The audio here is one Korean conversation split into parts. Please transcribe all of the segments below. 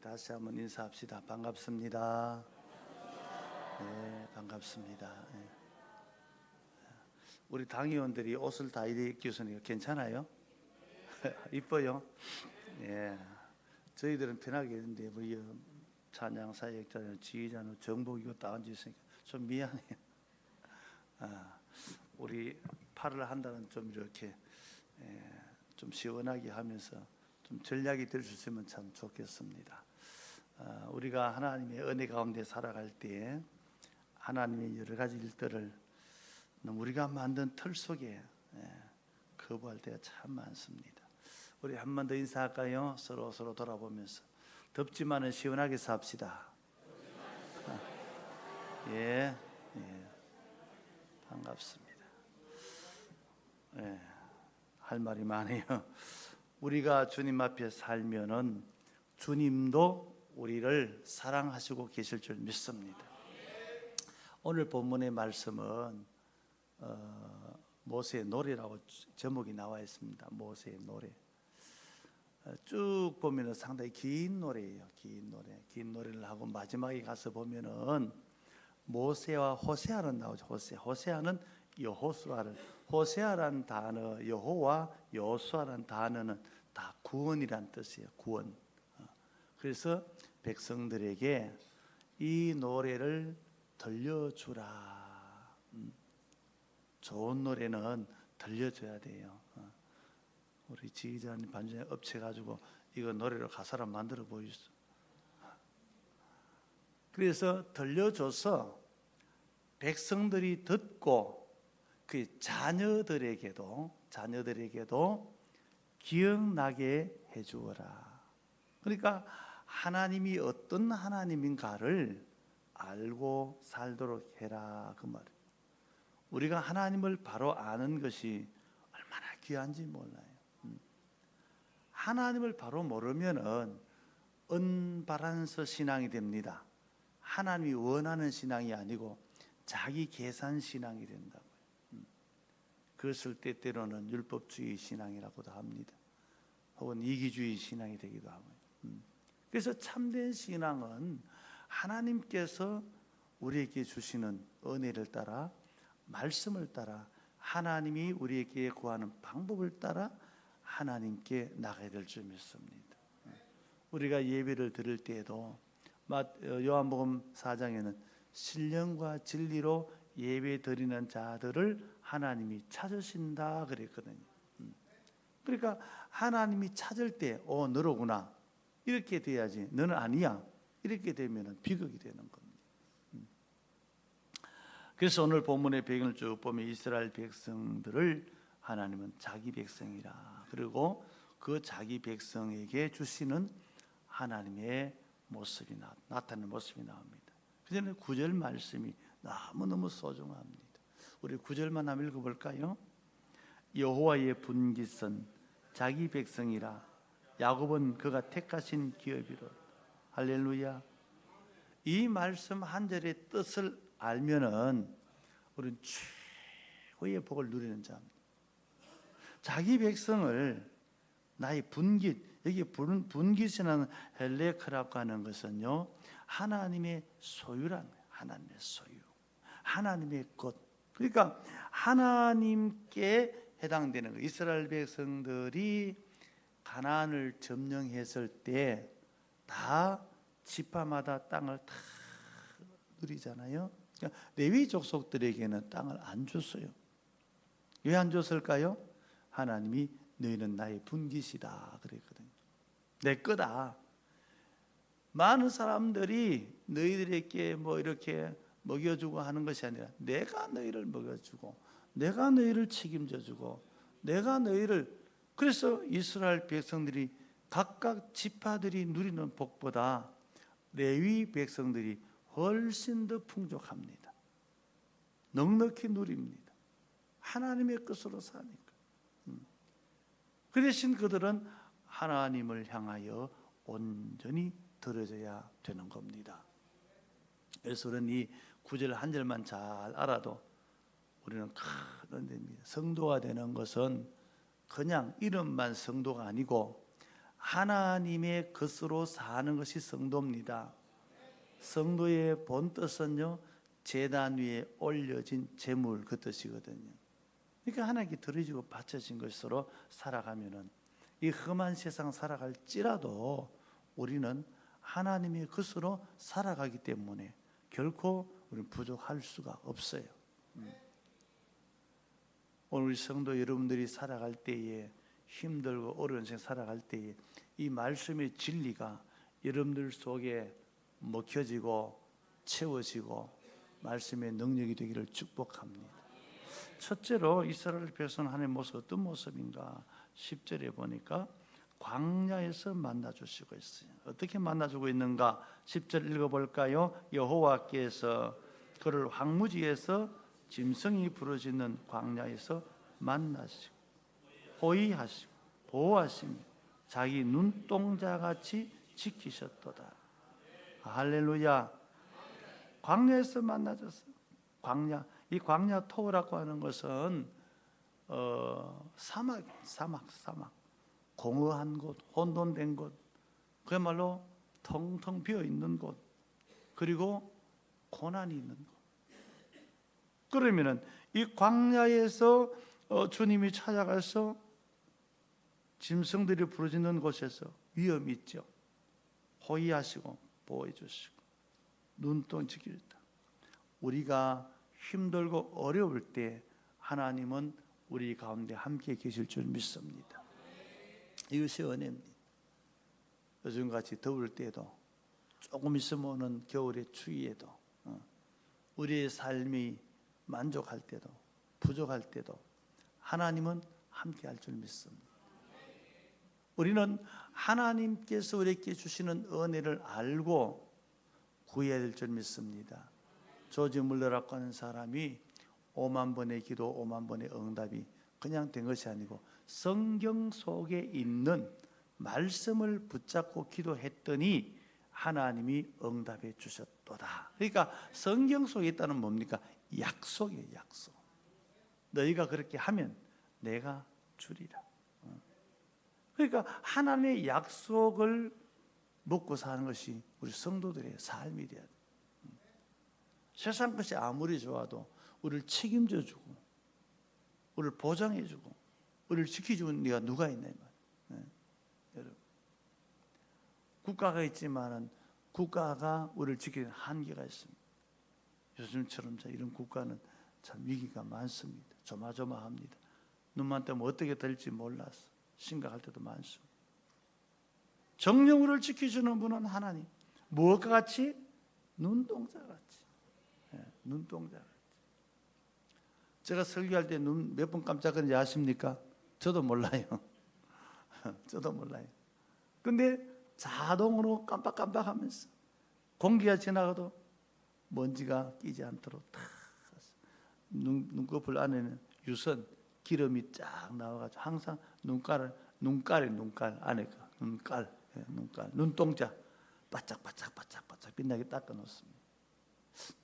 다시 한번 인사합시다. 반갑습니다. 네, 반갑습니다. 네. 우리 당의원들이 옷을 다 입으니까 괜찮아요? 이뻐요? 예. 저희들은 편하게 했는데 우리 찬양 사역자는 지휘자는 정복 이거 다 앉아 있으니까 좀 미안해요. 우리 팔을 한다는 좀 이렇게 좀 시원하게 하면서 좀 전략이 될 수 있으면 참 좋겠습니다. 우리가 하나님의 은혜 가운데 살아갈 때 하나님의 여러 가지 일들을 우리가 만든 틀 속에 거부할 때가 참 많습니다. 우리 한 번 더 인사할까요? 서로 돌아보면서 덥지만은 시원하게 삽시다. 예, 반갑습니다. 할 말이 많아요. 우리가 주님 앞에 살면은 주님도 우리를 사랑하시고 계실 줄 믿습니다. 오늘 본문의 말씀은 모세의 노래라고 제목이 나와 있습니다. 모세의 노래. 쭉 보면은 상당히 긴 노래예요. 긴 노래를 하고 마지막에 가서 보면은 모세와 호세아는 나오죠. 호세아는 여호수아를, 호세아란 단어, 여호와 여호수아란 단어는 다 구원이란 뜻이에요. 구원. 그래서 백성들에게 이 노래를 들려주라. 좋은 노래는 들려줘야 돼요. 우리 지휘자님 반주에 엎쳐가지고 이거 노래로 가사를 만들어 보이소. 그래서 들려줘서 백성들이 듣고 그 자녀들에게도 기억나게 해주어라. 그러니까 하나님이 어떤 하나님인가를 알고 살도록 해라, 그 말이에요. 우리가 하나님을 바로 아는 것이 얼마나 귀한지 몰라요. 하나님을 바로 모르면은 은바란서 신앙이 됩니다. 하나님이 원하는 신앙이 아니고 자기 계산 신앙이 된다고요. 그것을 때때로는 율법주의 신앙이라고도 합니다. 혹은 이기주의 신앙이 되기도 하고요. 그래서 참된 신앙은 하나님께서 우리에게 주시는 은혜를 따라, 말씀을 따라, 하나님이 우리에게 구하는 방법을 따라 하나님께 나가야 될 줄 믿습니다. 우리가 예배를 드릴 때에도 요한복음 4장에는 신령과 진리로 예배 드리는 자들을 하나님이 찾으신다 그랬거든요. 그러니까 하나님이 찾을 때 너로구나 이렇게 돼야지, 너는 아니야 이렇게 되면 비극이 되는 겁니다. 그래서 오늘 본문의 배경을 쭉 보면 이스라엘 백성들을 하나님은 자기 백성이라, 그리고 그 자기 백성에게 주시는 하나님의 모습이 나타나는 모습이 나옵니다. 그전에 9절 말씀이 너무너무 소중합니다. 우리 9절만 한번 읽어볼까요? 여호와의 분깃은 자기 백성이라, 야곱은 그가 택하신 기업이로. 할렐루야. 이 말씀 한 절의 뜻을 알면은 우리는 최고의 복을 누리는 자입니다. 자기 백성을 나의 분깃, 여기 분깃이라는 헬레크라고 하는 것은요, 하나님의 소유라는 거예요. 하나님의 소유, 하나님의 것. 그러니까 하나님께 해당되는 거예요. 이스라엘 백성들이 가나안을 점령했을 때 다 지파마다 땅을 다 누리잖아요. 그러니까 레위 족속들에게는 땅을 안 줬어요. 왜 안 줬을까요? 하나님이 너희는 나의 분깃이다 그랬거든요. 내 거다. 많은 사람들이 너희들에게 뭐 이렇게 먹여주고 하는 것이 아니라 내가 너희를 먹여주고, 내가 너희를 책임져주고, 내가 너희를. 그래서 이스라엘 백성들이 각각 지파들이 누리는 복보다 레위 백성들이 훨씬 더 풍족합니다. 넉넉히 누립니다. 하나님의 것으로 사니까. 그 대신 그들은 하나님을 향하여 온전히 들어져야 되는 겁니다. 그래서 우리는 이 9절 한 절만 잘 알아도 우리는 큰 은혜입니다. 성도가 되는 것은 그냥 이름만 성도가 아니고 하나님의 것으로 사는 것이 성도입니다. 성도의 본 뜻은요, 제단 위에 올려진 제물 그 뜻이거든요. 그러니까 하나님께 드려지고 바쳐진 것으로 살아가면은 이 험한 세상 살아갈지라도 우리는 하나님의 것으로 살아가기 때문에 결코 우리는 부족할 수가 없어요. 오늘 우리 성도 여러분들이 살아갈 때에, 힘들고 어려운 세상 살아갈 때에 이 말씀의 진리가 여러분들 속에 먹혀지고 채워지고 말씀의 능력이 되기를 축복합니다. 첫째로 이스라엘 백성 하나님의 모습 어떤 모습인가? 10절에 보니까 광야에서 만나주시고 있어요. 어떻게 만나주고 있는가? 10절 읽어볼까요? 여호와께서 그를 황무지에서 짐승이 부르짖는 광야에서 만나시고 호위하시고 보호하시며 자기 눈동자같이 지키셨도다. 할렐루야. 광야에서 만나줬어요. 광야, 이 광야 토우라고 하는 것은 사막, 공허한 곳, 혼돈된 곳, 그야말로 텅텅 비어 있는 곳, 그리고 고난이 있는 곳. 그러면은 이 광야에서 주님이 찾아가서 짐승들이 부르짖는 곳에서 위험이 있죠. 호위하시고 보호해 주시고 눈동 지키셨다. 우리가 힘들고 어려울 때 하나님은 우리 가운데 함께 계실 줄 믿습니다. 이것이 은혜입니다. 요즘같이 더울 때도, 조금 있으면 오는 겨울의 추위에도, 우리의 삶이 만족할 때도 부족할 때도 하나님은 함께 할 줄 믿습니다. 우리는 하나님께서 우리에게 주시는 은혜를 알고 구해야 될 줄 믿습니다. 조지 물러라고 하는 사람이 5만 번의 기도, 5만 번의 응답이 그냥 된 것이 아니고 성경 속에 있는 말씀을 붙잡고 기도했더니 하나님이 응답해 주셨도다. 그러니까 성경 속에 있다는 뭡니까? 약속이에요, 약속. 너희가 그렇게 하면 내가 주리라. 그러니까 하나님의 약속을 먹고 사는 것이 우리 성도들의 삶이 돼야 돼. 세상 것이 아무리 좋아도 우리를 책임져 주고 우리를 보장해 주고 우리를 지켜주는 네가 누가 있나 이 말이에요. 여러분, 국가가 있지만은 국가가 우리를 지키는 한계가 있습니다. 요즘처럼 이런 국가는 참 위기가 많습니다. 조마조마합니다. 눈만 뜨면 어떻게 될지 몰라서 심각할 때도 많습니다. 정령을 지켜주는 분은 하나님. 무엇과 같이? 눈동자같이. 눈동자같이. 제가 설교할 때 눈 몇 번 깜짝거리는지 아십니까? 저도 몰라요. 저도 몰라요. 근데 자동으로 깜빡깜빡하면서 공기가 지나가도 먼지가 끼지 않도록 탁 눈꺼풀 안에는 유선 기름이 쫙 나와가지고 항상 눈깔 안에 눈깔 눈동자 바짝바짝 빛나게 닦아 놓습니다.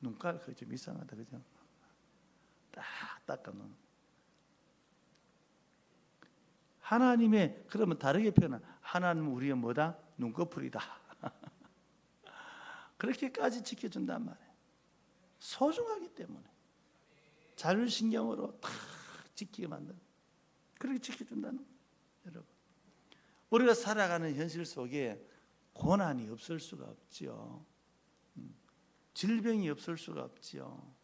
눈깔 그거 좀 이상하다, 그죠? 딱 닦아 놓는. 하나님의, 그러면 다르게 표현한, 하나님은 우리의 뭐다? 눈꺼풀이다. 그렇게까지 지켜준단 말이에요. 소중하기 때문에 자율신경으로 탁 지키게 만든, 그렇게 지켜준다는 거예요. 여러분, 우리가 살아가는 현실 속에 고난이 없을 수가 없지요. 질병이 없을 수가 없지요.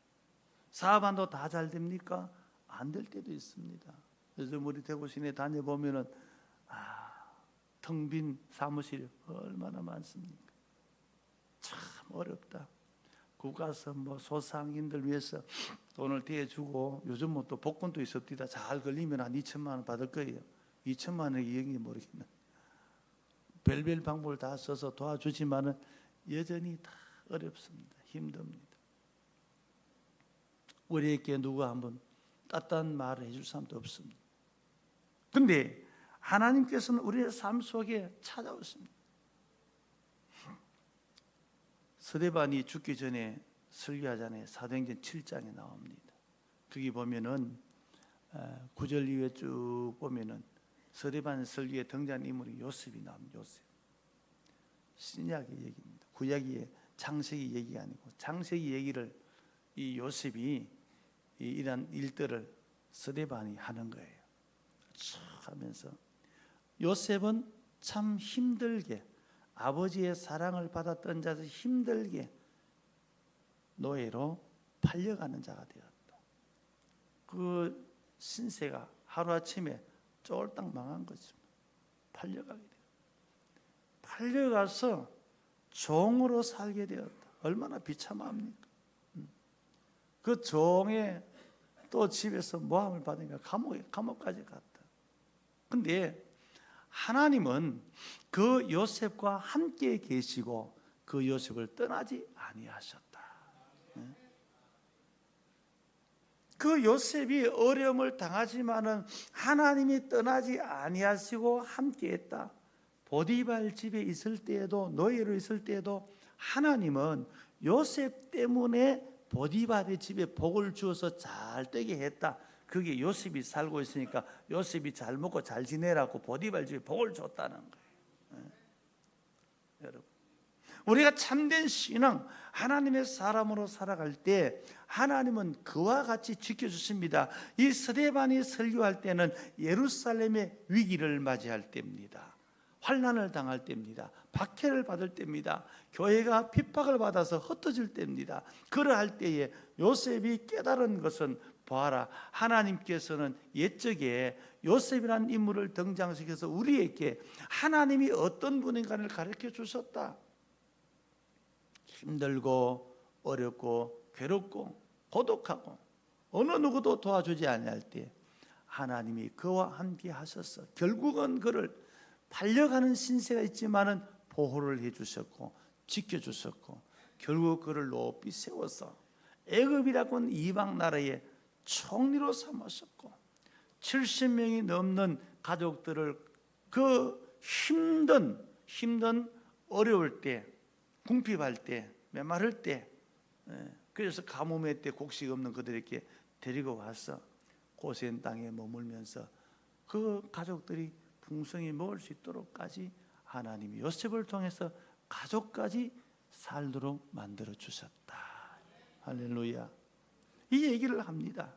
사업한도 다 잘 됩니까? 안 될 때도 있습니다. 요즘 우리 대구 시내 다녀보면은 텅 빈 사무실이 얼마나 많습니까? 참 어렵다. 국가에서 소상인들 위해서 돈을 대주고, 요즘 또 복권도 있습니다. 잘 걸리면 한 2천만 원 받을 거예요. 2천만 원의 이익이 모르겠네. 별별 방법을 다 써서 도와주지만은 여전히 다 어렵습니다. 힘듭니다. 우리에게 누가 한번 따뜻한 말을 해줄 사람도 없습니다. 근데 하나님께서는 우리의 삶 속에 찾아오십니다. 스데반이 죽기 전에 설교하잖아요. 사도행전 7장에 나옵니다. 거기 보면은 9절 이후에 쭉 보면은 서대반 설교에 등장하는 인물이 요셉이 나옵니다. 요셉. 신약의 얘기입니다. 구약의 창세기 얘기가 아니고 창세기 얘기를 이 요셉이 이런 일들을 서대반이 하는 거예요. 쭉 하면서 요셉은 참 힘들게 아버지의 사랑을 받았던 자서 힘들게 노예로 팔려가는 자가 되었다. 그 신세가 하루아침에 쫄딱 망한 거죠. 팔려가게 되었다. 팔려가서 종으로 살게 되었다. 얼마나 비참합니까? 그 종의 또 집에서 모함을 받으니까 감옥까지 갔다. 근데 하나님은 그 요셉과 함께 계시고 그 요셉을 떠나지 아니하셨다. 그 요셉이 어려움을 당하지만은 하나님이 떠나지 아니하시고 함께했다. 보디발 집에 있을 때에도 노예로 있을 때에도 하나님은 요셉 때문에 보디발의 집에 복을 주어서 잘 되게 했다. 그게 요셉이 살고 있으니까 요셉이 잘 먹고 잘 지내라고 보디발 집에 복을 줬다는 거예요. 여러분, 우리가 참된 신앙, 하나님의 사람으로 살아갈 때 하나님은 그와 같이 지켜주십니다. 이 스데반이 설교할 때는 예루살렘의 위기를 맞이할 때입니다. 환난을 당할 때입니다. 박해를 받을 때입니다. 교회가 핍박을 받아서 흩어질 때입니다. 그러할 때에 요셉이 깨달은 것은 보아라, 하나님께서는 옛적에 요셉이라는 인물을 등장시켜서 우리에게 하나님이 어떤 분인가를 가르쳐 주셨다. 힘들고 어렵고 괴롭고 고독하고 어느 누구도 도와주지 아니할 때 하나님이 그와 함께 하셨어. 결국은 그를 팔려가는 신세가 있지만은 보호를 해주셨고 지켜주셨고 결국 그를 높이 세워서 애굽이라고 하는 이방 나라의 총리로 삼으셨고 70명이 넘는 가족들을 그 힘든 어려울 때, 궁핍할 때, 메마를 때, 그래서 가뭄의 때 곡식 없는 그들에게 데리고 와서 고센 땅에 머물면서 그 가족들이 풍성히 먹을 수 있도록까지 하나님이 요셉을 통해서 가족까지 살도록 만들어 주셨다. 할렐루야. 이 얘기를 합니다.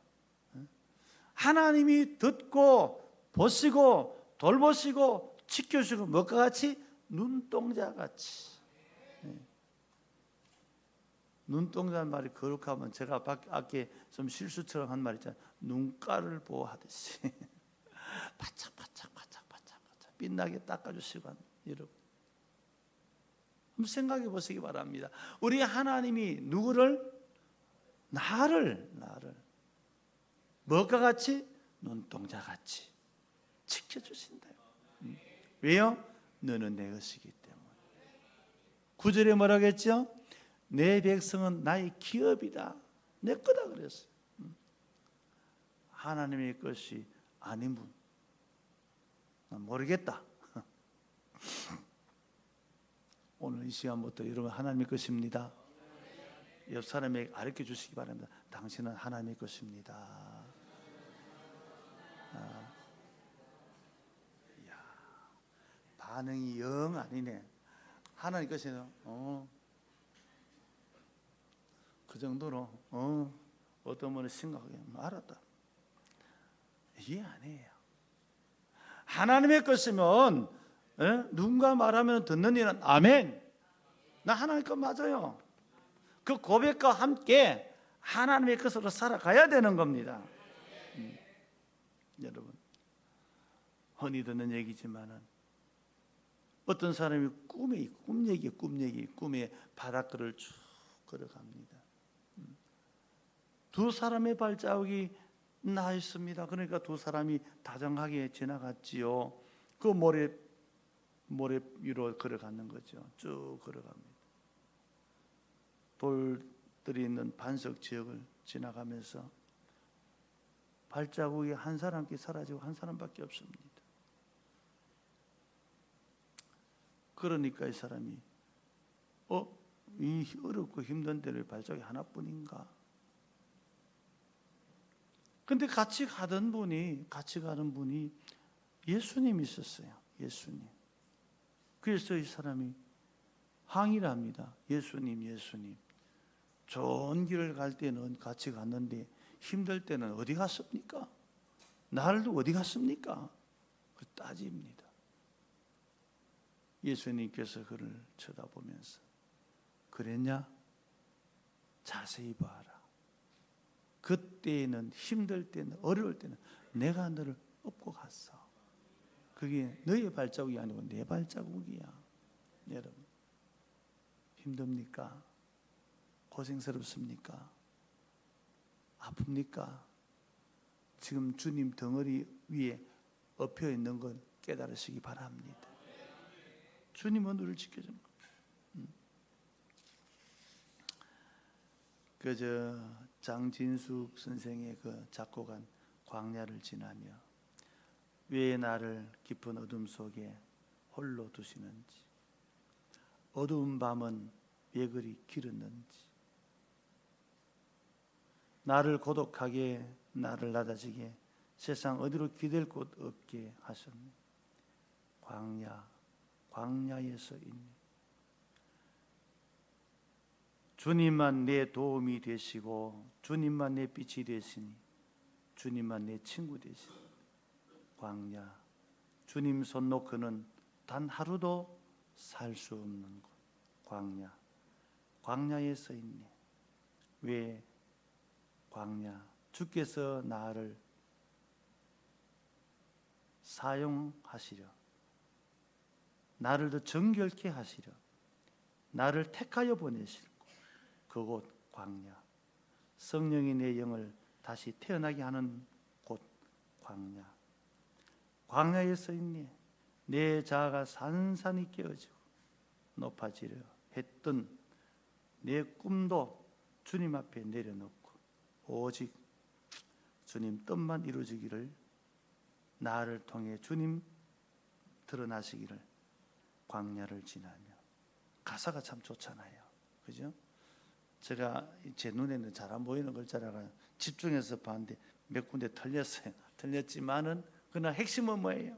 하나님이 듣고 보시고 돌보시고 지켜주시고 뭐가 같이? 눈동자같이. 눈동자는 말이 거룩하면 제가 밖에 좀 실수처럼 한 말 있잖아요. 눈가를 보호하듯이 바짝바짝 빛나게 닦아주시고. 여러분 한번 생각해 보시기 바랍니다. 우리 하나님이 누구를? 나를 뭐가 같이? 눈동자같이 지켜주신다. 왜요? 너는 내 것이기 때문에. 9절에 뭐라고 했죠? 내 백성은 나의 기업이다, 내 거다 그랬어요. 하나님의 것이 아닌 분, 난 모르겠다. 오늘 이 시간부터 여러분 하나님의 것입니다. 옆 사람에게 가르쳐 주시기 바랍니다. 당신은 하나님의 것입니다. 반응이 영 아니네. 하나님 것이네. 그 정도로 어떤 분은 심각하게 알았다. 이해 안 해요. 하나님의 것이면 누군가 말하면 듣는 이는 아멘, 나 하나님 것 맞아요. 그 고백과 함께 하나님의 것으로 살아가야 되는 겁니다. 여러분 흔히 듣는 얘기지만은 어떤 사람이 꿈에 바닷가를 쭉 걸어갑니다. 두 사람의 발자국이 나 있습니다. 그러니까 두 사람이 다정하게 지나갔지요. 그 모래 위로 걸어가는 거죠. 쭉 걸어갑니다. 돌들이 있는 반석 지역을 지나가면서 발자국이 한 사람께 사라지고 한 사람밖에 없습니다. 그러니까 이 사람이 이 어렵고 힘든 데를 발자국이 하나뿐인가? 근데 같이 가는 분이 예수님이 있었어요. 예수님. 그래서 이 사람이 항의를 합니다. 예수님, 예수님. 좋은 길을 갈 때는 같이 갔는데 힘들 때는 어디 갔습니까? 나를도 어디 갔습니까? 그 따집니다. 예수님께서 그를 쳐다보면서 그랬냐? 자세히 봐라. 그때는 힘들 때는 어려울 때는 내가 너를 업고 갔어. 그게 너의 발자국이 아니고 내 발자국이야. 여러분 힘듭니까? 고생스럽습니까? 아픕니까? 지금 주님 덩어리 위에 엎여 있는 걸 깨달으시기 바랍니다. 주님은 우리를 지켜주는 겁니다. 그저 장진숙 선생의 그 작곡한 광야를 지나며 왜 나를 깊은 어둠 속에 홀로 두시는지, 어두운 밤은 왜 그리 길었는지, 나를 고독하게, 나를 낮아지게 세상 어디로 기댈 곳 없게 하셨네. 광야에서 있네. 주님만 내 도움이 되시고 주님만 내 빛이 되시니 주님만 내 친구 되시니 광야, 주님 손 놓고는 단 하루도 살 수 없는 곳. 광야에 서 있네. 왜 광야? 주께서 나를 사용하시려, 나를 더 정결케 하시려, 나를 택하여 보내실 그곳 광야. 성령이 내 영을 다시 태어나게 하는 곳 광야. 광야에 서 있니 내 자아가 산산이 깨어지고 높아지려 했던 내 꿈도 주님 앞에 내려놓고 오직 주님 뜻만 이루어지기를, 나를 통해 주님 드러나시기를 광야를 지나며. 가사가 참 좋잖아요. 그죠? 제가 제 눈에는 잘 안 보이는 글자라가 집중해서 봤는데 몇 군데 틀렸어요. 틀렸지만은 그러나 핵심은 뭐예요?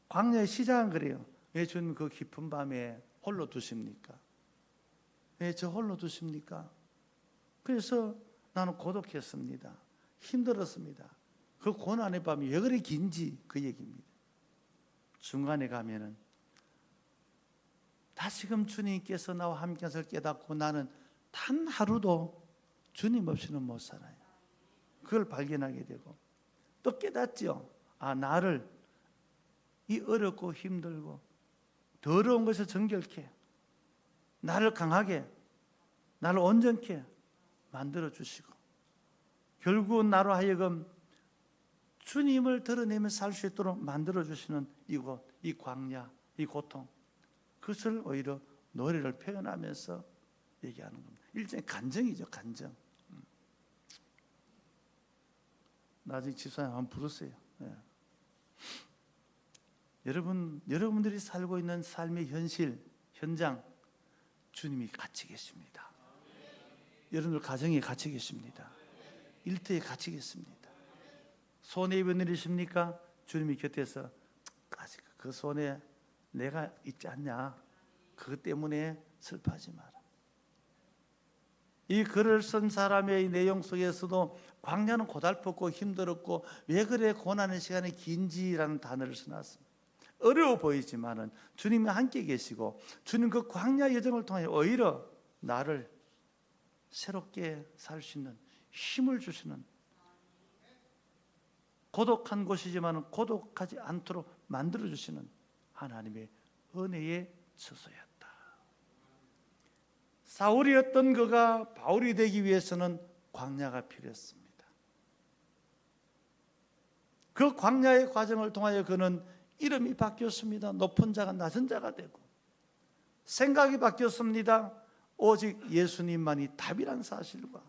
광야의 시작은 그래요. 왜 주님 그 깊은 밤에 홀로 두십니까? 왜 저 홀로 두십니까? 그래서 나는 고독했습니다. 힘들었습니다. 그 고난의 밤이 왜 그리 긴지 그 얘기입니다. 중간에 가면은 다시금 주님께서 나와 함께 하실 깨닫고 나는 단 하루도 주님 없이는 못 살아요. 그걸 발견하게 되고 또 깨닫죠. 아, 나를 이 어렵고 힘들고 더러운 것을 정결케, 나를 강하게, 나를 온전케 만들어 주시고 결국은 나로 하여금 주님을 드러내며 살 수 있도록 만들어 주시는 이곳, 이 광야, 이 고통, 그것을 오히려 노래를 표현하면서 얘기하는 겁니다. 일종의 간정이죠, 간정. 나중에 집사님 한번 부르세요. 네. 여러분들이 살고 있는 삶의 현실, 현장, 주님이 같이 계십니다. 여러분들 가정에 같이 계십니다. 일터에 같이 계십니다. 손에 왜 내리십니까? 주님이 곁에서 아직 그 손에 내가 있지 않냐? 그것 때문에 슬퍼하지 마라. 이 글을 쓴 사람의 내용 속에서도 광야는 고달팠고 힘들었고 왜 그래 고난의 시간이 긴지라는 단어를 써놨습니다. 어려워 보이지만은 주님이 함께 계시고 주님 그 광야 여정을 통해 오히려 나를 새롭게 살 수 있는 힘을 주시는, 고독한 곳이지만 고독하지 않도록 만들어 주시는 하나님의 은혜의 처소였다. 사울이었던 그가 바울이 되기 위해서는 광야가 필요했습니다. 그 광야의 과정을 통하여 그는 이름이 바뀌었습니다. 높은 자가 낮은 자가 되고 생각이 바뀌었습니다. 오직 예수님만이 답이란 사실과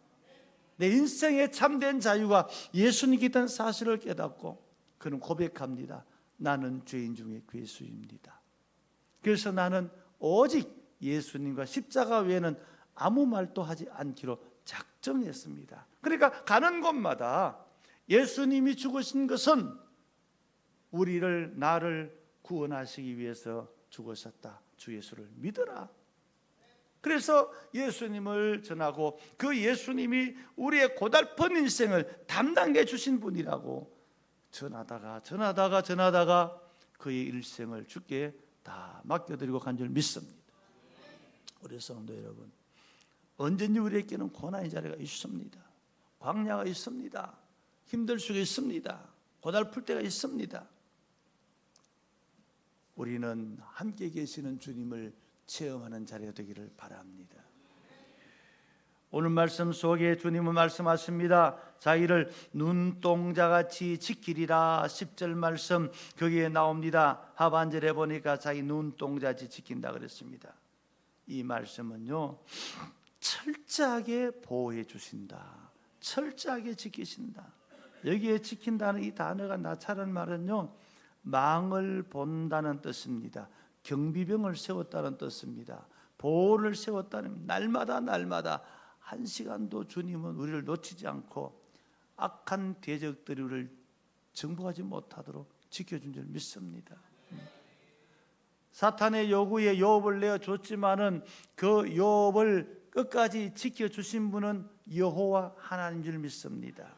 내 인생의 참된 자유가 예수님이 있다는 사실을 깨닫고 그는 고백합니다. 나는 죄인 중에 괴수입니다. 그래서 나는 오직 예수님과 십자가 외에는 아무 말도 하지 않기로 작정했습니다. 그러니까 가는 곳마다 예수님이 죽으신 것은 나를 구원하시기 위해서 죽으셨다. 주 예수를 믿어라. 그래서 예수님을 전하고 그 예수님이 우리의 고달픈 인생을 담당해 주신 분이라고 전하다가 그의 일생을 주께 다 맡겨드리고 간 줄 믿습니다. 우리 성도 여러분, 언제든지 우리에게는 고난의 자리가 있습니다. 광야가 있습니다. 힘들 수가 있습니다. 고달플 때가 있습니다. 우리는 함께 계시는 주님을 체험하는 자리가 되기를 바랍니다. 오늘 말씀 속에 주님은 말씀하십니다. 자기를 눈동자같이 지키리라. 10절 말씀 거기에 나옵니다. 하반절에 보니까 자기 눈동자같이 지킨다 그랬습니다. 이 말씀은요, 철저하게 보호해 주신다. 철저하게 지키신다. 여기에 지킨다는 이 단어가 나타나는 말은요, 망을 본다는 뜻입니다. 경비병을 세웠다는 뜻입니다. 보호를 세웠다는, 날마다 한 시간도 주님은 우리를 놓치지 않고 악한 대적들이 우리를 정복하지 못하도록 지켜준 줄 믿습니다. 사탄의 요구에 욥을 내어줬지만은 그 욥을 끝까지 지켜주신 분은 여호와 하나님인 줄 믿습니다.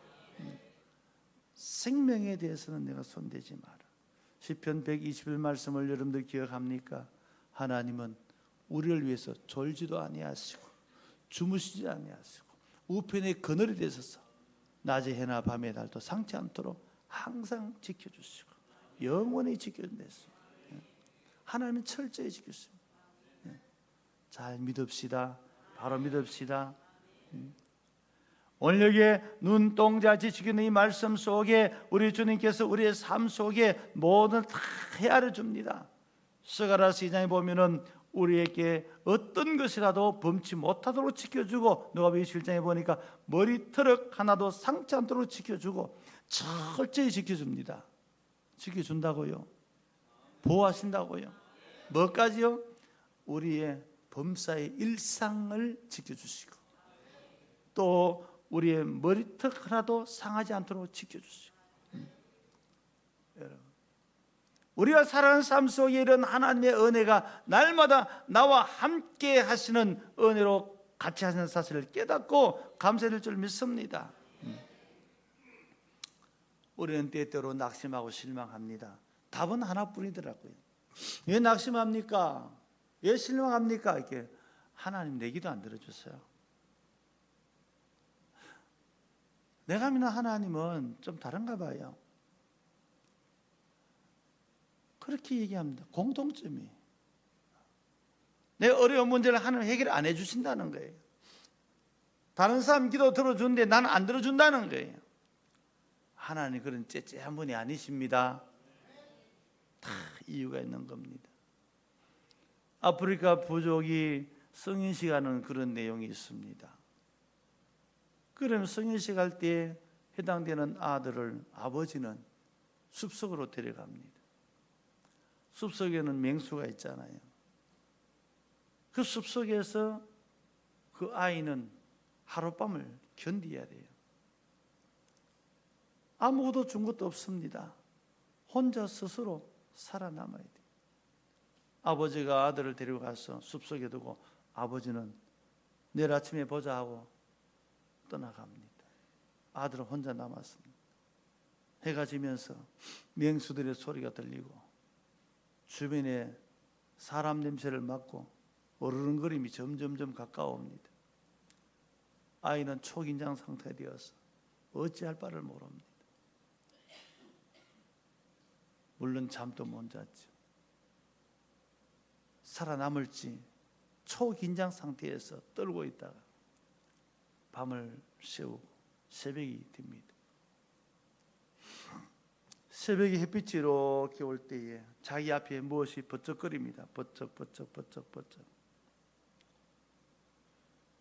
생명에 대해서는 내가 손대지 마라. 시편 121 말씀을 여러분들 기억합니까? 하나님은 우리를 위해서 졸지도 아니하시고 주무시지 아니하시고 우편에 그늘이 되셔서 낮에 해나 밤에 달도 상치 않도록 항상 지켜주시고 영원히 지켜주셨습니다. 하나님은 철저히 지켰습니다. 잘 믿읍시다. 바로 믿읍시다. 오늘 여기에 눈동자같이 지키는 이 말씀 속에 우리 주님께서 우리의 삶 속에 모든 다 헤아려 줍니다. 스가랴서 2장에 보면은 우리에게 어떤 것이라도 범치 못하도록 지켜주고, 누가복음 7장에 보니까 머리털 하나도 상치 않도록 지켜주고 철저히 지켜줍니다. 지켜준다고요? 보호하신다고요? 뭐까지요? 우리의 범사의 일상을 지켜주시고 또 우리의 머리털 하나도 상하지 않도록 지켜주시고, 여러분, 우리가 살아가는 삶 속에 이런 하나님의 은혜가 날마다 나와 함께 하시는 은혜로 같이 하시는 사실을 깨닫고 감사드릴 줄 믿습니다. 우리는 때때로 낙심하고 실망합니다. 답은 하나뿐이더라고요. 왜 낙심합니까? 왜 실망합니까? 이렇게 하나님 내 기도 안 들어주세요. 내가 믿는 하나님은 좀 다른가 봐요. 그렇게 얘기합니다. 공통점이. 내 어려운 문제를 하나님 해결 안 해주신다는 거예요. 다른 사람 기도 들어주는데 나는 안 들어준다는 거예요. 하나님 그런 째째한 분이 아니십니다. 다 이유가 있는 겁니다. 아프리카 부족이 성인식 하는 그런 내용이 있습니다. 그러면 성인식 할 때 해당되는 아들을 아버지는 숲속으로 데려갑니다. 숲속에는 맹수가 있잖아요. 그 숲속에서 그 아이는 하룻밤을 견디어야 돼요. 아무것도 준 것도 없습니다. 혼자 스스로 살아남아야 돼요. 아버지가 아들을 데리고 가서 숲속에 두고 아버지는 내일 아침에 보자 하고 떠나갑니다. 아들은 혼자 남았습니다. 해가 지면서 맹수들의 소리가 들리고 주변에 사람 냄새를 맡고 어르렁거림이 점점점 가까워옵니다. 아이는 초긴장 상태에 되어서 어찌할 바를 모릅니다. 물론 잠도 못 잤죠. 살아남을지 초긴장 상태에서 떨고 있다가 밤을 새우고 새벽이 됩니다. 새벽에 햇빛이 이렇게 올 때에 자기 앞에 무엇이 번쩍거립니다. 번쩍.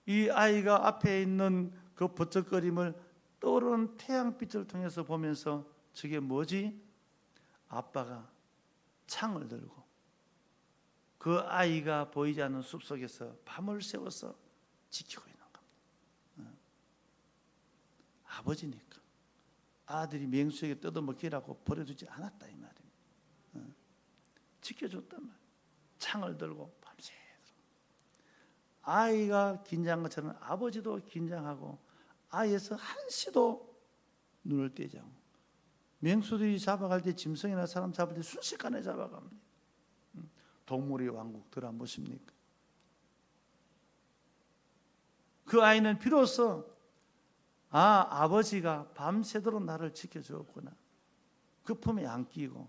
이 아이가 앞에 있는 그 번쩍거림을 떠오르는 태양빛을 통해서 보면서 저게 뭐지? 아빠가 창을 들고 그 아이가 보이지 않는 숲속에서 밤을 새워서 지키고 있는 겁니다. 아버지니까 아들이 맹수에게 뜯어먹기라고 버려두지 않았다 이 말입니다. 지켜줬단 말이에요. 창을 들고 밤새도록. 아이가 긴장한 것처럼 아버지도 긴장하고 아이에서 한시도 눈을 떼지 않고, 맹수들이 잡아갈 때, 짐승이나 사람 잡을 때 순식간에 잡아갑니다. 동물의 왕국 들어보십니까? 그 아이는 비로소 아버지가 밤새도록 나를 지켜주었구나, 그 품에 안기고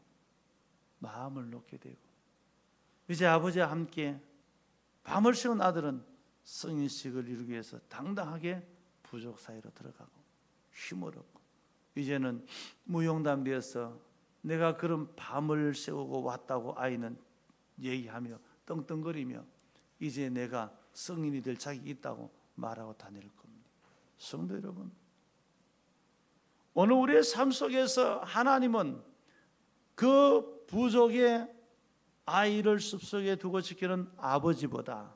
마음을 놓게 되고, 이제 아버지와 함께 밤을 새운 아들은 성인식을 이루기 위해서 당당하게 부족 사이로 들어가고 힘을 얻고, 이제는 무용담비에서 내가 그런 밤을 새우고 왔다고 아이는 얘기하며 떵떵거리며 이제 내가 성인이 될 자격이 있다고 말하고 다닐 겁니다. 성도 여러분, 오늘 우리의 삶 속에서 하나님은 그 부족의 아이를 숲속에 두고 지키는 아버지보다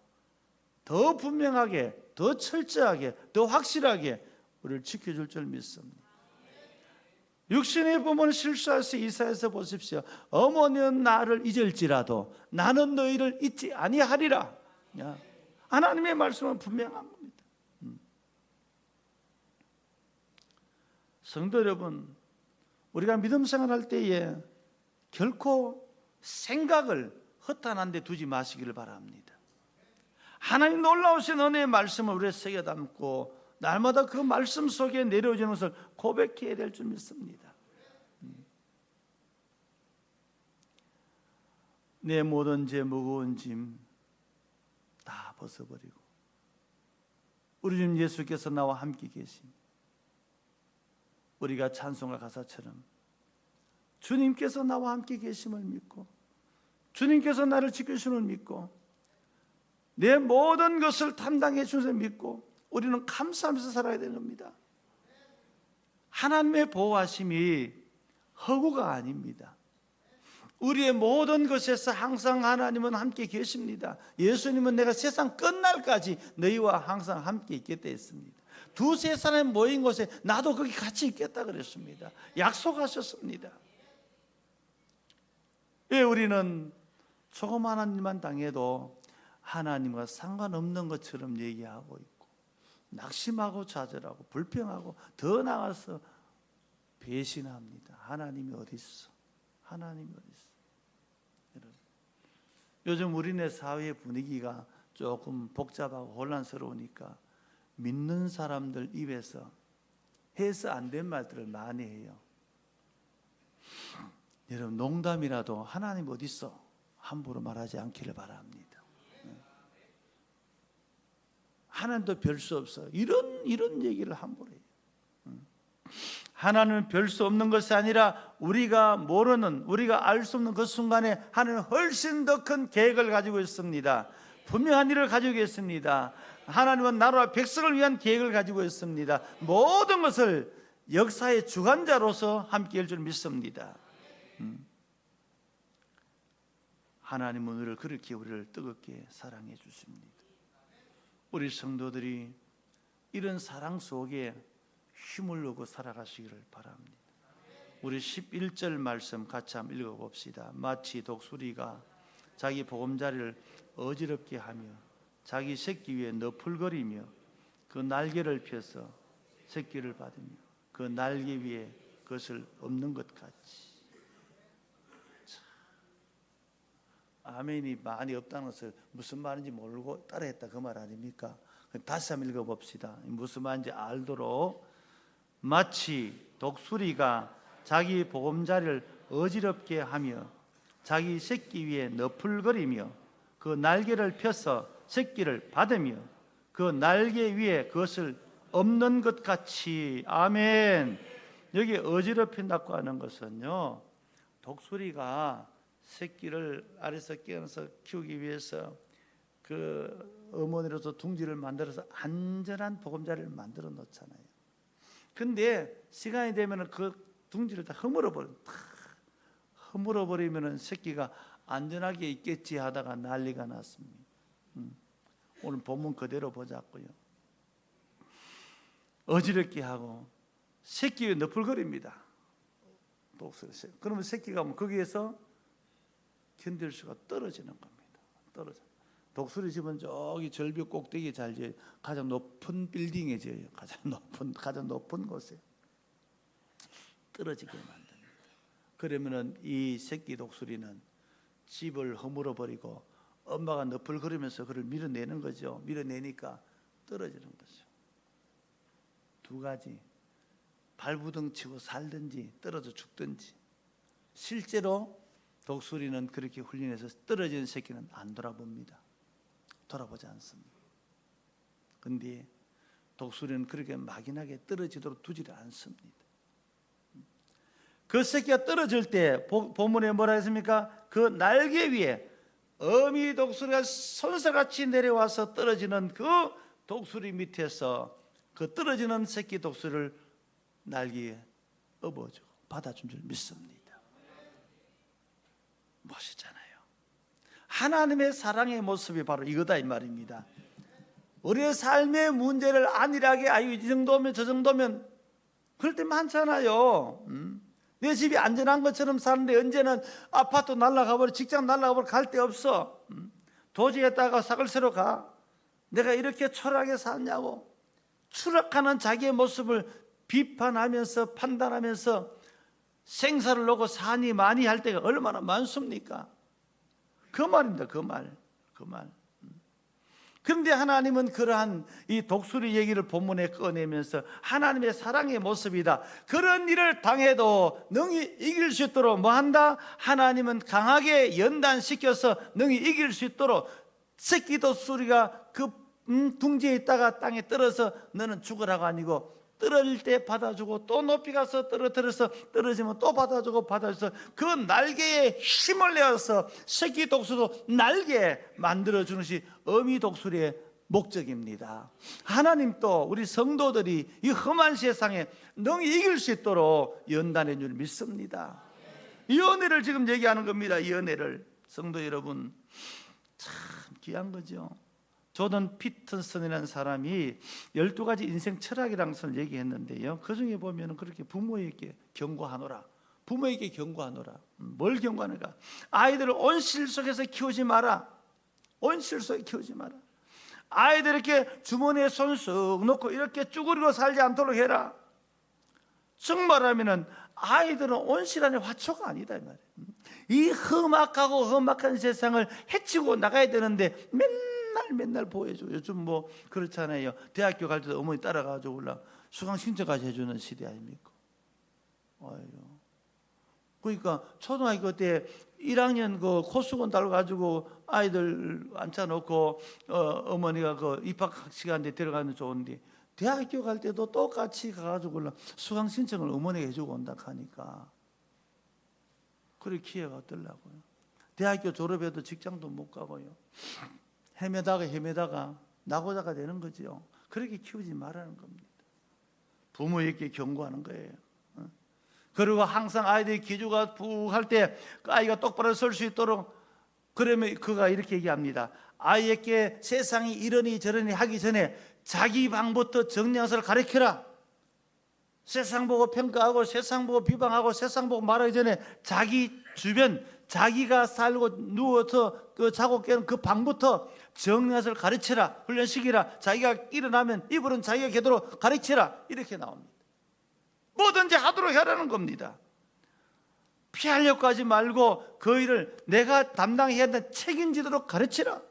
더 분명하게, 더 철저하게, 더 확실하게 우리를 지켜줄 줄 믿습니다. 육신의 부모는 실수할 수 이사야서 보십시오. 어머니는 나를 잊을지라도 나는 너희를 잊지 아니하리라. 하나님의 말씀은 분명한 겁니다. 성도 여러분, 우리가 믿음 생활할 때에 결코 생각을 허탄한 데 두지 마시기를 바랍니다. 하나님 놀라우신 은혜의 말씀을 우리의 새겨 담고 날마다 그 말씀 속에 내려오는 것을 고백해야 될 줄 믿습니다. 내 모든 죄 무거운 짐 다 벗어버리고 우리 주님 예수께서 나와 함께 계신, 우리가 찬송가 가사처럼 주님께서 나와 함께 계심을 믿고 주님께서 나를 지켜주심을 믿고 내 모든 것을 담당해 주심을 믿고 우리는 감사하면서 살아야 되는 겁니다. 하나님의 보호하심이 허구가 아닙니다. 우리의 모든 것에서 항상 하나님은 함께 계십니다. 예수님은 내가 세상 끝날까지 너희와 항상 함께 있겠다 했습니다. 두세 사람이 모인 곳에 나도 거기 같이 있겠다 그랬습니다. 약속하셨습니다. 왜 우리는 조그마한 일만 당해도 하나님과 상관없는 것처럼 얘기하고 있고 낙심하고 좌절하고 불평하고 더 나아가서 배신합니다. 하나님이 어디 있어? 하나님이 어디 있어? 여러분, 요즘 우리네 사회 분위기가 조금 복잡하고 혼란스러우니까 믿는 사람들 입에서 해서 안 된 말들을 많이 해요. 여러분, 농담이라도 하나님 어디 있어? 함부로 말하지 않기를 바랍니다. 하나님도 별 수 없어. 이런 얘기를 함부로 해요. 하나님은 별 수 없는 것이 아니라 우리가 모르는, 우리가 알 수 없는 그 순간에 하나님은 훨씬 더 큰 계획을 가지고 있습니다. 분명한 일을 가지고 있습니다. 하나님은 나라와 백성을 위한 계획을 가지고 있습니다. 모든 것을 역사의 주관자로서 함께 할 줄 믿습니다. 하나님은 우리를 그렇게 우리를 뜨겁게 사랑해 주십니다. 우리 성도들이 이런 사랑 속에 힘을 얻고 살아가시기를 바랍니다. 우리 11절 말씀 같이 한번 읽어봅시다. 마치 독수리가 자기 보금자리를 어지럽게 하며 자기 새끼 위에 너풀거리며 그 날개를 펴서 새끼를 받으며 그 날개 위에 그것을 엎는 것 같이. 아멘이 많이 없다는 것을 무슨 말인지 모르고 따라했다 그 말 아닙니까? 다시 한번 읽어봅시다. 무슨 말인지 알도록. 마치 독수리가 자기 보금자리를 어지럽게 하며 자기 새끼 위에 너풀거리며 그 날개를 펴서 새끼를 받으며 그 날개 위에 그것을 엎는 것 같이. 아멘. 여기 어지럽힌다고 하는 것은요, 독수리가 새끼를 아래서 깨어서 키우기 위해서 그 어머니로서 둥지를 만들어서 안전한 보금자리를 만들어 놓잖아요. 근데 시간이 되면 그 둥지를 다 허물어 버리면 새끼가 안전하게 있겠지 하다가 난리가 났습니다. 오늘 본문 그대로 보자고요. 어지럽게 하고 새끼 위에 너풀거립니다. 그러면 새끼가 거기에서 견딜 수가 떨어지는 겁니다. 떨어져. 독수리 집은 저기 절벽 꼭대기에 잘 지어요. 가장 높은 빌딩에 지어요. 가장 높은 곳에 떨어지게 만듭니다. 그러면은 이 새끼 독수리는 집을 허물어 버리고 엄마가 너풀거리면서 그를 밀어내는 거죠. 밀어내니까 떨어지는 거죠. 두 가지, 발부둥 치고 살든지 떨어져 죽든지. 실제로 독수리는 그렇게 훈련해서 떨어지는 새끼는 안 돌아봅니다. 돌아보지 않습니다. 근데 독수리는 그렇게 막연하게 떨어지도록 두지를 않습니다. 그 새끼가 떨어질 때 본문에 뭐라 했습니까? 그 날개 위에 어미 독수리가 손살같이 내려와서 떨어지는 그 독수리 밑에서 그 떨어지는 새끼 독수리를 날개에 업어주고 받아준 줄 믿습니다. 멋있잖아요. 하나님의 사랑의 모습이 바로 이거다 이 말입니다. 우리의 삶의 문제를 안일하게 이 정도면 저 정도면 그럴 때 많잖아요. 내 집이 안전한 것처럼 사는데 언제는 아파트 날아가 버려, 직장 날아가 버려, 갈 데 없어. 도지에다가 싹을 새러 가. 내가 이렇게 초라하게 사냐고. 추락하는 자기의 모습을 비판하면서 판단하면서 생사를 놓고 산이 많이 할 때가 얼마나 많습니까? 그 말입니다. 그 말. 그런데 하나님은 그러한 이 독수리 얘기를 본문에 꺼내면서 하나님의 사랑의 모습이다. 그런 일을 당해도 능히 이길 수 있도록 뭐한다? 하나님은 강하게 연단시켜서 능히 이길 수 있도록 새끼 독수리가 그 둥지에 있다가 땅에 떨어서 너는 죽으라고 아니고 떨어질 때 받아주고 또 높이 가서 떨어뜨려서 떨어지면 또 받아주고 받아줘서 그 날개에 힘을 내어서 새끼 독수리도 날개 만들어주는 것이 어미 독수리의 목적입니다. 하나님 또 우리 성도들이 이 험한 세상에 능히 이길 수 있도록 연단해 줄 믿습니다. 이 은혜를 지금 얘기하는 겁니다. 이 은혜를. 성도 여러분, 참 귀한 거죠. 조던 피터슨이라는 사람이 12가지 인생 철학이라는 것을 얘기했는데요. 그 중에 보면 그렇게 부모에게 경고하노라. 부모에게 경고하노라. 뭘 경고하는가? 아이들을 온실 속에서 키우지 마라. 온실 속에 키우지 마라. 아이들 이렇게 주머니에 손 쑥 넣고 이렇게 쭈그리고 살지 않도록 해라. 정말하면은 아이들은 온실 안에 화초가 아니다 이 말이에요. 이 험악하고 험악한 세상을 헤치고 나가야 되는데 맨날 보여줘. 요즘 뭐 그렇잖아요. 대학교 갈 때도 어머니 따라가지고 올라 수강 신청까지 해주는 시대 아닙니까? 아이고. 그러니까 초등학교 때 1학년 그 코수건 달아가지고 아이들 앉혀놓고 어머니가 그 입학 시간에 데려가면 좋은데 대학교 갈 때도 똑같이 가가지고 올라 수강 신청을 어머니가 해주고 온다 하니까 그럴 기회가 없더라고요. 대학교 졸업해도 직장도 못 가고요. 헤매다가 낙오자가 되는 거죠. 그렇게 키우지 말라는 겁니다. 부모에게 경고하는 거예요. 그리고 항상 아이들이 기주가 푹 할 때 아이가 똑바로 설 수 있도록 그러면 그가 이렇게 얘기합니다. 아이에게 세상이 이러니 저러니 하기 전에 자기 방부터 정량서를 가르쳐라. 세상 보고 평가하고 세상 보고 비방하고 세상 보고 말하기 전에 자기 주변 자기가 살고 누워서 그 자고 깨는 그 방부터 정량서를 가르쳐라. 훈련시키라. 자기가 일어나면 이불은 자기가 개도록 가르쳐라. 이렇게 나옵니다. 뭐든지 하도록 하라는 겁니다. 피하려고 하지 말고 그 일을 내가 담당해야 한다는 책임지도록 가르치라.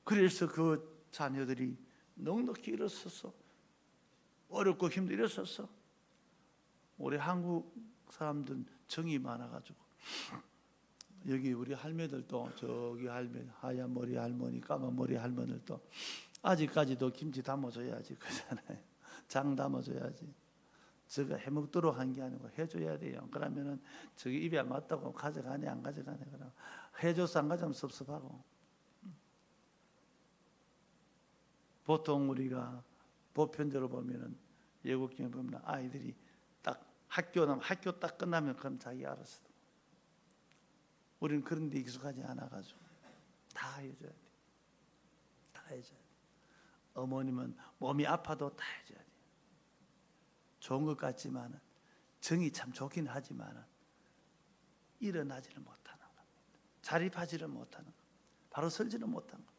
그래서 그 자녀들이 넉넉히 일어서서 어렵고 힘들게 일어서서 우리 한국 사람들은 정이 많아가지고 여기 우리 할매들도 저기 할매 하얀 머리 할머니 까만 머리 할머니들도 아직까지도 김치 담아줘야지 그러잖아요. 장 담아줘야지. 저거 해먹도록 한 게 아니고 해줘야 돼요. 그러면은 저기 입에 안 맞다고 가져가네 안 가져가네 그러면 해줘서 안 가져가면 섭섭하고. 보통 우리가 보편적으로 보면은 외국경에 보면 아이들이 딱 학교 딱 끝나면 그럼 자기 알아서. 우리는 그런 데 익숙하지 않아가지고 다 해줘야 돼. 다 해줘야 돼. 어머님은 몸이 아파도 다 해줘야 돼. 좋은 것 같지만은 정이 참 좋긴 하지만은 일어나지를 못하는 겁니다. 자립하지를 못하는 겁니다. 바로 설지를 못하는 겁니다.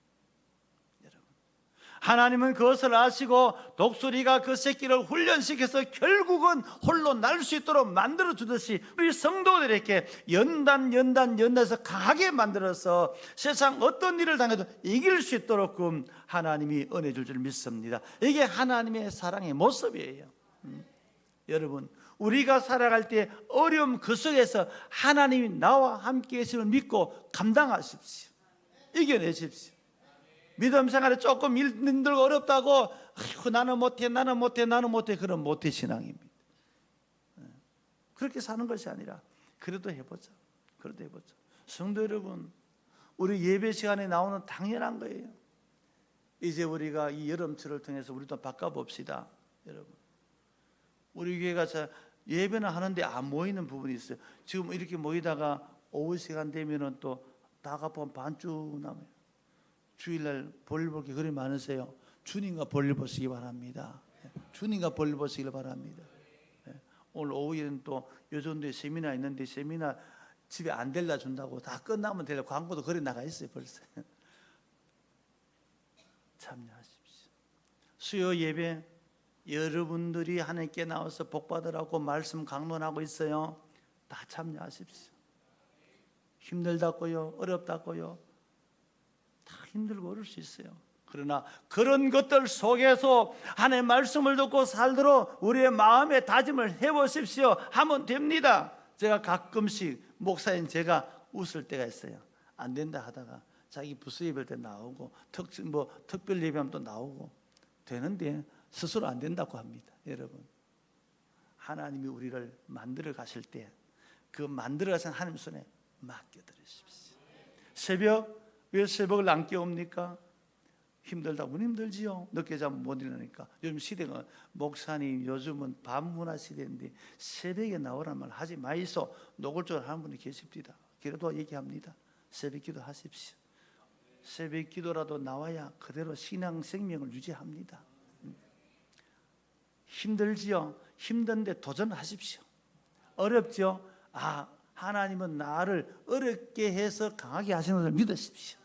하나님은 그것을 아시고 독수리가 그 새끼를 훈련시켜서 결국은 홀로 날 수 있도록 만들어 주듯이 우리 성도들에게 연단해서 강하게 만들어서 세상 어떤 일을 당해도 이길 수 있도록 하나님이 은혜 줄 줄 믿습니다. 이게 하나님의 사랑의 모습이에요. 여러분, 우리가 살아갈 때 어려움 그 속에서 하나님이 나와 함께 계심을 믿고 감당하십시오. 이겨내십시오. 믿음 생활에 조금 힘들고 어렵다고 나는 못해 그런 못해 신앙입니다. 그렇게 사는 것이 아니라 그래도 해보자. 성도 여러분, 우리 예배 시간에 나오는 당연한 거예요. 이제 우리가 이 여름철을 통해서 우리도 바꿔봅시다. 여러분, 우리 교회가 예배는 하는데 안 모이는 부분이 있어요. 지금 이렇게 모이다가 오후 시간 되면은 또 다가보면 반쯤 남아요. 주일날 볼일 볼 게 그리 많으세요. 주님과 볼일 보시기 바랍니다. 주님과 볼일 보시길 바랍니다. 오늘 오후에는 또 요즘도에 세미나 있는데 세미나 집에 안 데려다 준다고 다 끝나면 데려 광고도 그리 나가 있어요 벌써. 참여하십시오. 수요 예배 여러분들이 하나님께 나와서 복 받으라고 말씀 강론하고 있어요. 다 참여하십시오. 힘들다고요, 어렵다고요, 다 힘들고 어려울 수 있어요. 그러나 그런 것들 속에서 하나님의 말씀을 듣고 살도록 우리의 마음의 다짐을 해보십시오. 하면 됩니다. 제가 가끔씩 목사인 제가 웃을 때가 있어요. 안 된다 하다가 자기 부스 예배할 때 나오고 특별 예배하면 또 나오고 되는데 스스로 안 된다고 합니다. 여러분, 하나님이 우리를 만들어 가실 때 그 만들어 가신 하나님 손에 맡겨드리십시오. 새벽, 왜 새벽을 안 깨웁니까? 힘들다고. 힘들지요. 늦게 자면 못 일어나니까. 요즘 시대가, 목사님 요즘은 밤문화 시대인데 새벽에 나오란 말 하지 마이소. 노골적으로 하는 분이 계십니다. 그래도 얘기합니다. 새벽 기도 하십시오. 새벽 기도라도 나와야 그대로 신앙 생명을 유지합니다. 힘들지요. 힘든데 도전하십시오. 어렵죠. 하나님은 나를 어렵게 해서 강하게 하시는 것을 믿으십시오.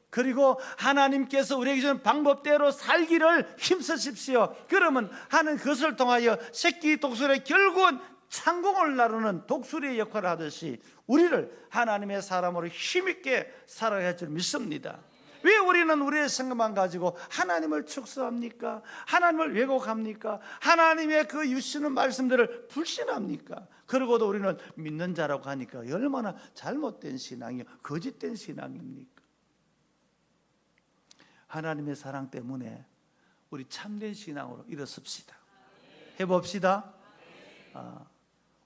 그리고 하나님께서 우리에게 주는 방법대로 살기를 힘쓰십시오. 그러면 하는 그것을 통하여 새끼 독수리의 결국은 창공을 나르는 독수리의 역할을 하듯이 우리를 하나님의 사람으로 힘있게 살아야 할 줄 믿습니다. 왜 우리는 우리의 생각만 가지고 하나님을 축소합니까? 하나님을 왜곡합니까? 하나님의 그 주시는 말씀들을 불신합니까? 그러고도 우리는 믿는 자라고 하니까 얼마나 잘못된 신앙이요, 거짓된 신앙입니까? 하나님의 사랑 때문에 우리 참된 신앙으로 일어섭시다. 해봅시다.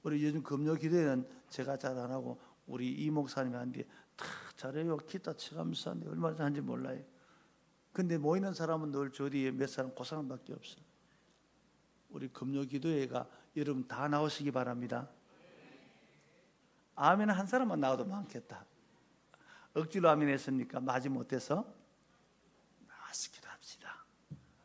우리 요즘 금요 기도회는 제가 잘 안 하고 우리 이 목사님이 하는데 다 잘해요. 기타 치면서 하는데 얼마나 잘하는지 몰라요. 근데 모이는 사람은 늘 저 뒤에 몇 사람 고사람 밖에 없어요. 우리 금요 기도회가 여러분 다 나오시기 바랍니다. 아멘 한 사람만 나와도 많겠다. 억지로 아멘 했습니까? 마지 못해서 나와서 기도합시다.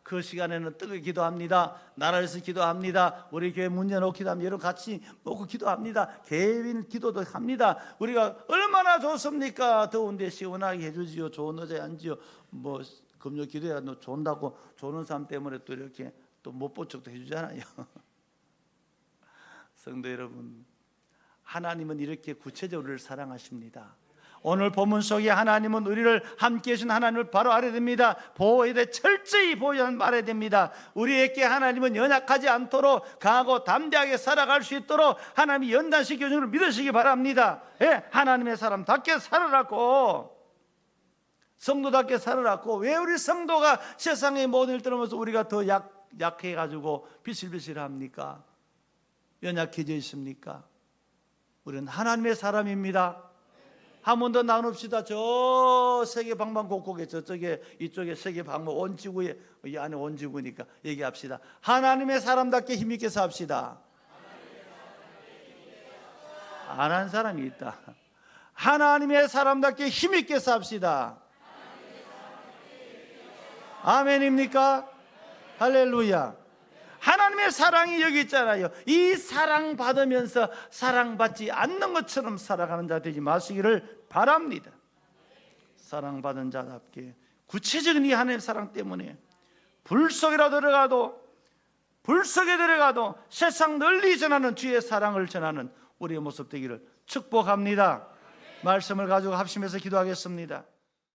그 시간에는 뜨겁게 기도합니다. 나라에서 기도합니다. 우리 교회 문 열어놓고 기도합니다. 여러분 같이 먹고 기도합니다. 개인 기도도 합니다. 우리가 얼마나 좋습니까? 더운데 시원하게 해주지요. 좋은 의자에 앉지요. 금요 기도해야 좋은다고 좋은 사람 때문에 또 이렇게 또 못 본 척도 해주잖아요. 성도 여러분, 하나님은 이렇게 구체적으로 우리를 사랑하십니다. 오늘 본문 속에 하나님은 우리를 함께해 주신 하나님을 바로 알아야 됩니다. 보호해야 돼. 철저히 보호해야 됩니다. 우리에게 하나님은 연약하지 않도록 강하고 담대하게 살아갈 수 있도록 하나님이 연단시켜 주는 걸 믿으시기 바랍니다. 예, 하나님의 사람답게 살아라고, 성도답게 살아라고. 왜 우리 성도가 세상의 모든 일을 들으면서 우리가 더 약해가지고 비실비실합니까? 연약해져 있습니까? 우리는 하나님의 사람입니다. 한 번 더 나눕시다. 저 세계 방방곡곡에 저쪽에 이쪽에 세계 방방 온 지구에, 이 안에 온 지구니까 얘기합시다. 하나님의 사람답게 힘있게 삽시다. 안 한 사람이 있다. 하나님의 사람답게 힘있게 삽시다. 아멘입니까? 할렐루야. 하나님의 사랑이 여기 있잖아요. 이 사랑 받으면서 사랑받지 않는 것처럼 살아가는 자 되지 마시기를 바랍니다. 사랑받은 자답게 구체적인 이 하나님의 사랑 때문에 불 속에 들어가도 세상 널리 전하는 주의 사랑을 전하는 우리의 모습 되기를 축복합니다. 말씀을 가지고 합심해서 기도하겠습니다.